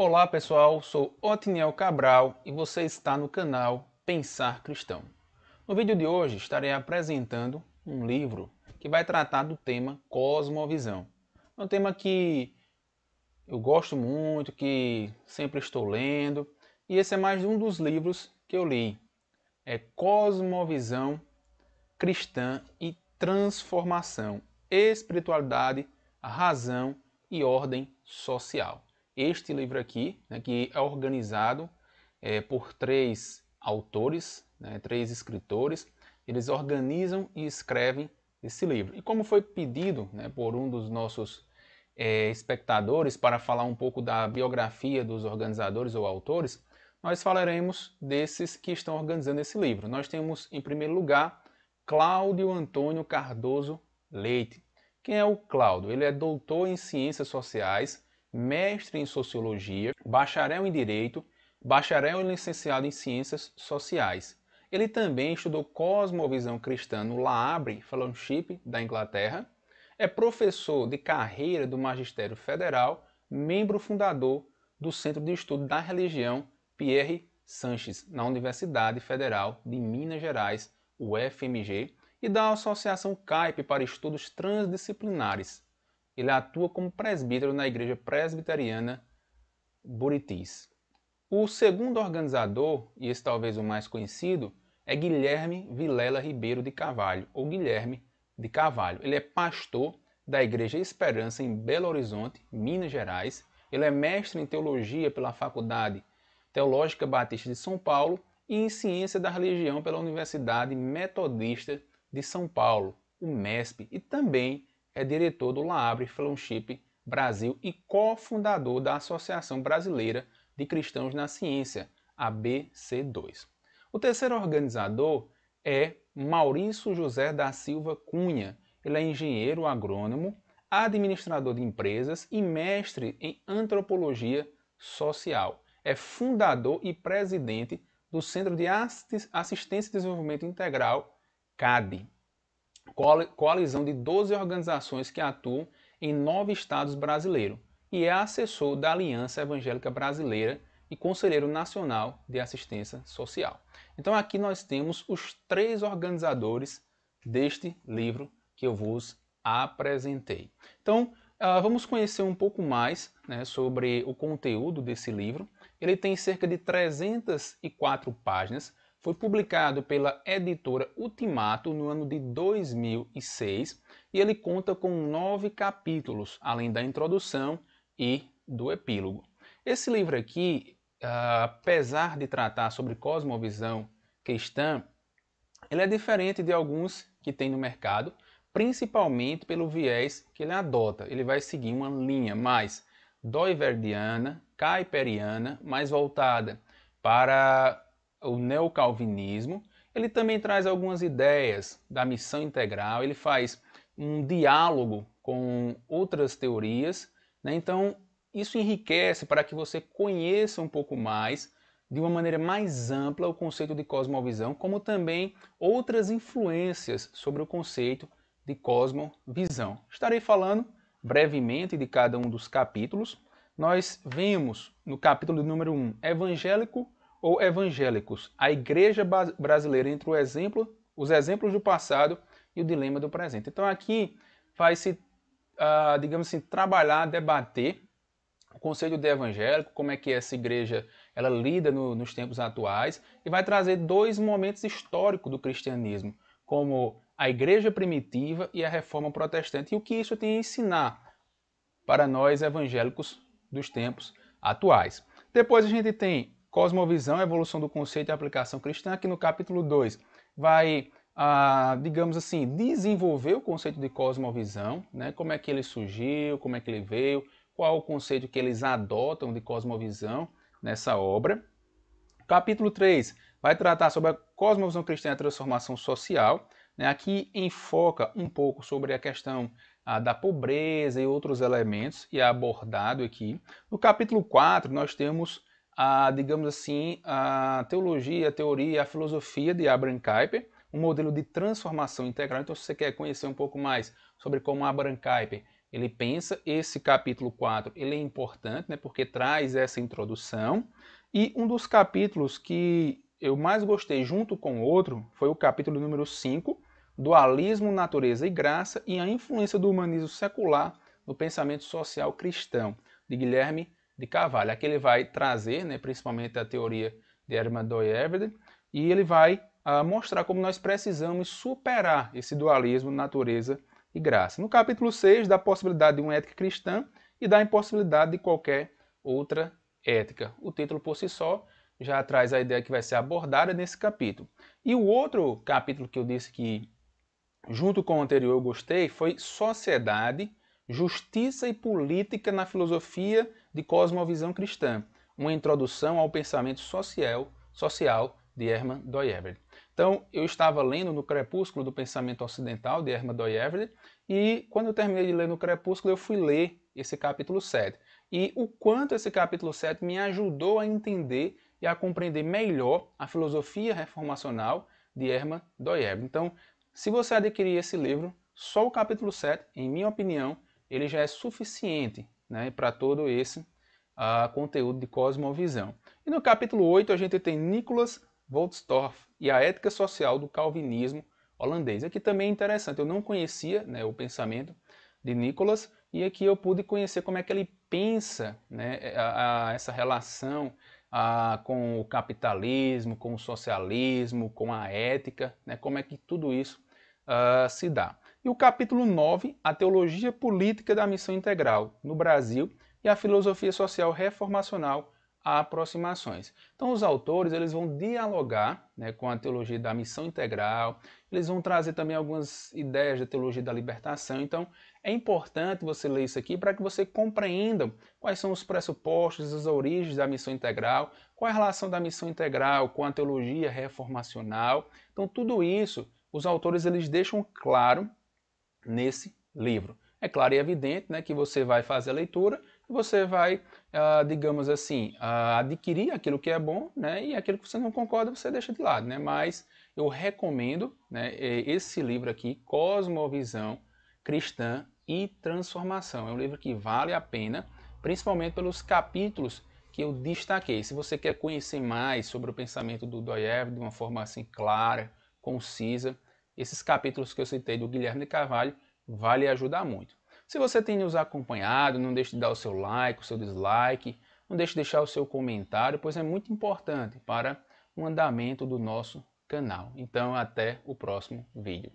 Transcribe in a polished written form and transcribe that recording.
Olá pessoal, sou Otiniel Cabral e você está no canal Pensar Cristão. No vídeo de hoje estarei apresentando um livro que vai tratar do tema Cosmovisão. É um tema que eu gosto muito, que sempre estou lendo, e esse é mais um dos livros que eu li. É Cosmovisão Cristã e Transformação, Espiritualidade, Razão e Ordem Social. Este livro aqui, que é organizado por três autores, três escritores, eles organizam e escrevem esse livro. E como foi pedido por um dos nossos espectadores para falar um pouco da biografia dos organizadores ou autores, nós falaremos desses que estão organizando esse livro. Nós temos, em primeiro lugar, Cláudio Antônio Cardoso Leite. Quem é o Cláudio? Ele é doutor em Ciências Sociais, mestre em Sociologia, bacharel em Direito, bacharel e licenciado em Ciências Sociais. Ele também estudou Cosmovisão Cristã no Laabri Fellowship da Inglaterra, é professor de carreira do Magistério Federal, membro fundador do Centro de Estudo da Religião Pierre Sanches, na Universidade Federal de Minas Gerais, UFMG, e da Associação CAIP para Estudos Transdisciplinares. Ele atua como presbítero na Igreja Presbiteriana Buritis. O segundo organizador, e esse talvez o mais conhecido, é Guilherme Vilela Ribeiro de Carvalho, ou Guilherme de Carvalho. Ele é pastor da Igreja Esperança em Belo Horizonte, Minas Gerais. Ele é mestre em Teologia pela Faculdade Teológica Batista de São Paulo e em Ciência da Religião pela Universidade Metodista de São Paulo, o MESP, e também é diretor do Laabri Fellowship Brasil e cofundador da Associação Brasileira de Cristãos na Ciência, ABC2. O terceiro organizador é Maurício José da Silva Cunha. Ele é engenheiro agrônomo, administrador de empresas e mestre em antropologia social. É fundador e presidente do Centro de Assistência e Desenvolvimento Integral, CADE, coalizão de 12 organizações que atuam em 9 estados brasileiros, e é assessor da Aliança Evangélica Brasileira e conselheiro nacional de assistência social. Então aqui nós temos os três organizadores deste livro que eu vos apresentei. Então vamos conhecer um pouco mais sobre o conteúdo desse livro. Ele tem cerca de 304 páginas, foi publicado pela editora Ultimato no ano de 2006 e ele conta com 9 capítulos, além da introdução e do epílogo. Esse livro aqui, apesar de tratar sobre cosmovisão cristã, ele é diferente de alguns que tem no mercado, principalmente pelo viés que ele adota. Ele vai seguir uma linha mais doiverdiana, caiperiana, mais voltada para o neocalvinismo. Ele também traz algumas ideias da missão integral, ele faz um diálogo com outras teorias, Então, isso enriquece para que você conheça um pouco mais, de uma maneira mais ampla, o conceito de cosmovisão, como também outras influências sobre o conceito de cosmovisão. Estarei falando brevemente de cada um dos capítulos. Nós vemos no capítulo número 1, evangélico ou evangélicos, a igreja brasileira entre os exemplos do passado e o dilema do presente. Então aqui vai-se, digamos assim, trabalhar, debater o conceito de evangélico, como é que essa igreja ela lida nos tempos atuais, e vai trazer dois momentos históricos do cristianismo, como a igreja primitiva e a reforma protestante, e o que isso tem a ensinar para nós evangélicos dos tempos atuais. Depois a gente tem cosmovisão, evolução do conceito e aplicação cristã, que no capítulo 2 vai, digamos assim, desenvolver o conceito de cosmovisão, como é que ele surgiu, como é que ele veio, qual o conceito que eles adotam de cosmovisão nessa obra. Capítulo 3 vai tratar sobre a cosmovisão cristã e a transformação social. Aqui enfoca um pouco sobre a questão da pobreza e outros elementos, e é abordado aqui. No capítulo 4 nós temos, digamos assim, a teologia, a teoria e a filosofia de Abraham Kuyper, um modelo de transformação integral. Então, se você quer conhecer um pouco mais sobre como Abraham Kuyper ele pensa. Esse capítulo 4 ele é importante, né, porque traz essa introdução. E um dos capítulos que eu mais gostei junto com o outro foi o capítulo número 5, Dualismo, Natureza e Graça e a influência do humanismo secular no pensamento social cristão, de Guilherme de Carvalho. Aqui ele vai trazer, né, principalmente a teoria de Hermann Dooyeweerd, e ele vai mostrar como nós precisamos superar esse dualismo natureza e graça. No capítulo 6, da possibilidade de uma ética cristã e da impossibilidade de qualquer outra ética. O título por si só já traz a ideia que vai ser abordada nesse capítulo. E o outro capítulo que eu disse que, junto com o anterior, eu gostei, foi Sociedade, Justiça e Política na Filosofia de Cosmovisão Cristã, uma introdução ao pensamento social de Hermann Dooyeweerd. Então, eu estava lendo No Crepúsculo do Pensamento Ocidental, de Hermann Dooyeweerd, e quando eu terminei de ler No Crepúsculo, eu fui ler esse capítulo 7. E o quanto esse capítulo 7 me ajudou a entender e a compreender melhor a filosofia reformacional de Hermann Dooyeweerd. Então, se você adquirir esse livro, só o capítulo 7, em minha opinião, ele já é suficiente, né, para todo esse conteúdo de cosmovisão. E no capítulo 8 a gente tem Nicholas Volkstorff e a ética social do calvinismo holandês. Aqui também é interessante, eu não conhecia, né, o pensamento de Nicholas, e aqui eu pude conhecer como é que ele pensa, né, essa relação com o capitalismo, com o socialismo, com a ética, né, como é que tudo isso se dá. E o capítulo 9, a teologia política da missão integral no Brasil e a filosofia social reformacional, a aproximações. Então os autores eles vão dialogar, né, com a teologia da missão integral, eles vão trazer também algumas ideias da teologia da libertação. Então é importante você ler isso aqui para que você compreenda quais são os pressupostos, as origens da missão integral, qual é a relação da missão integral com a teologia reformacional. Então tudo isso os autores eles deixam claro nesse livro. É claro e evidente, né, que você vai fazer a leitura e você vai, digamos assim, adquirir aquilo que é bom, né, e aquilo que você não concorda você deixa de lado. Né, mas eu recomendo, né, esse livro aqui, Cosmovisão Cristã e Transformação. É um livro que vale a pena, principalmente pelos capítulos que eu destaquei. Se você quer conhecer mais sobre o pensamento do Dooyeweerd de uma forma assim clara, concisa, esses capítulos que eu citei do Guilherme de Carvalho vai ajudar muito. Se você tem nos acompanhado, não deixe de dar o seu like, o seu dislike, não deixe de deixar o seu comentário, pois é muito importante para o andamento do nosso canal. Então, até o próximo vídeo.